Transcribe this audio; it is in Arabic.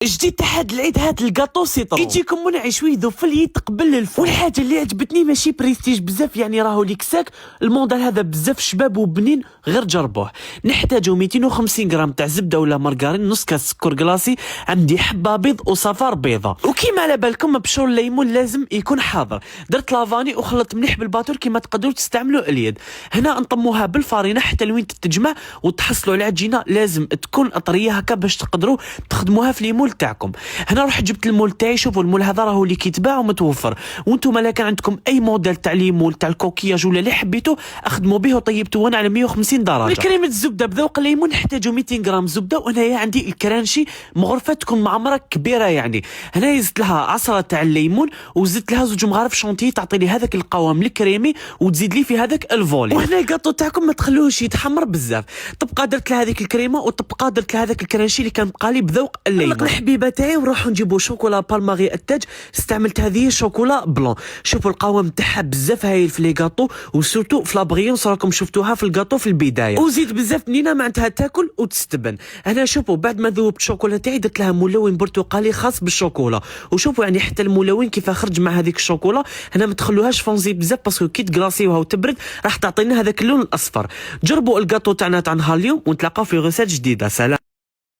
جديد تاع هاد العيد هاد الكاطو سيترون يجيكم منعش ويذوفل يتقبل الفول. والحاجه اللي عجبتني ماشي بريستيج بزاف، يعني راهو ليك ساك الموديل هذا بزاف شباب وبنين، غير جربوه. نحتاجو 250 غرام تاع زبده ولا مارغرين، نص كاس سكر كلاصي، عندي حبه بيض وصفار بيضه. وكيما على بالكم بشور الليمون لازم يكون حاضر. درت لافاني وخلطت مليح بالباتور كيما تقدروا تستعملوا اليد. هنا نطموها بالفارينه حتى لوين تتجمع وتحصلوا العجينه لازم تكون طريه هكا باش تقدروا تخدموها في المول تاعكم. هنا رحت جبت المول تاعي، شوفوا المول هذا راهو اللي كيتباع ومتوفر، وانتم لا كان عندكم اي موديل تاع ليمول تاع الكوكياج ولا اللي حبيتو اخدموا به وطيبتوه انا على 150 درجه. الكريمه الزبده بذوق الليمون نحتاجو 200 غرام زبده، وهنايا عندي الكرانشي مغرفه تكون معمره كبيره يعني. هنا زدت لها عصره تاع الليمون وزدت لها زوج مغارف شونتي تعطي لي هذاك القوام الكريمي وتزيد لي في هذاك الفولي. وهنا الكاطو تاعكم ما تخلوهش يتحمر بزاف. تبقى درت لها هذيك الكريمه وتبقى درت لها هذاك الكرانشي اللي كان بقى لي بذوق الليمون. الحبيبه تاعي ونروحوا نجيبوا شوكولا بالماغي التاج، استعملت هذه شوكولا بلون. شوفوا القوام تاعها بزاف هايل في لي غاطو وسورتو في لابغيونس راكم شفتوها في الغاطو في البدايه، وزيد بزاف بنينه معناتها تاكل وتستبن. هنا شوفوا بعد ما ذوبت الشوكولا تاعي درت لها ملون برتقالي خاص بالشوكولا، وشوفوا يعني حتى الملون كيف خرج مع هذيك الشوكولا. هنا ما تخلوهاش فونزي بزاف باسكو كي تغلاصيوها وتبرد راح تعطينا هذاك اللون الاصفر. جربوا الغاطو تاعنا تاع نهار اليوم ونتلاقاو في غسال جديده. سلام.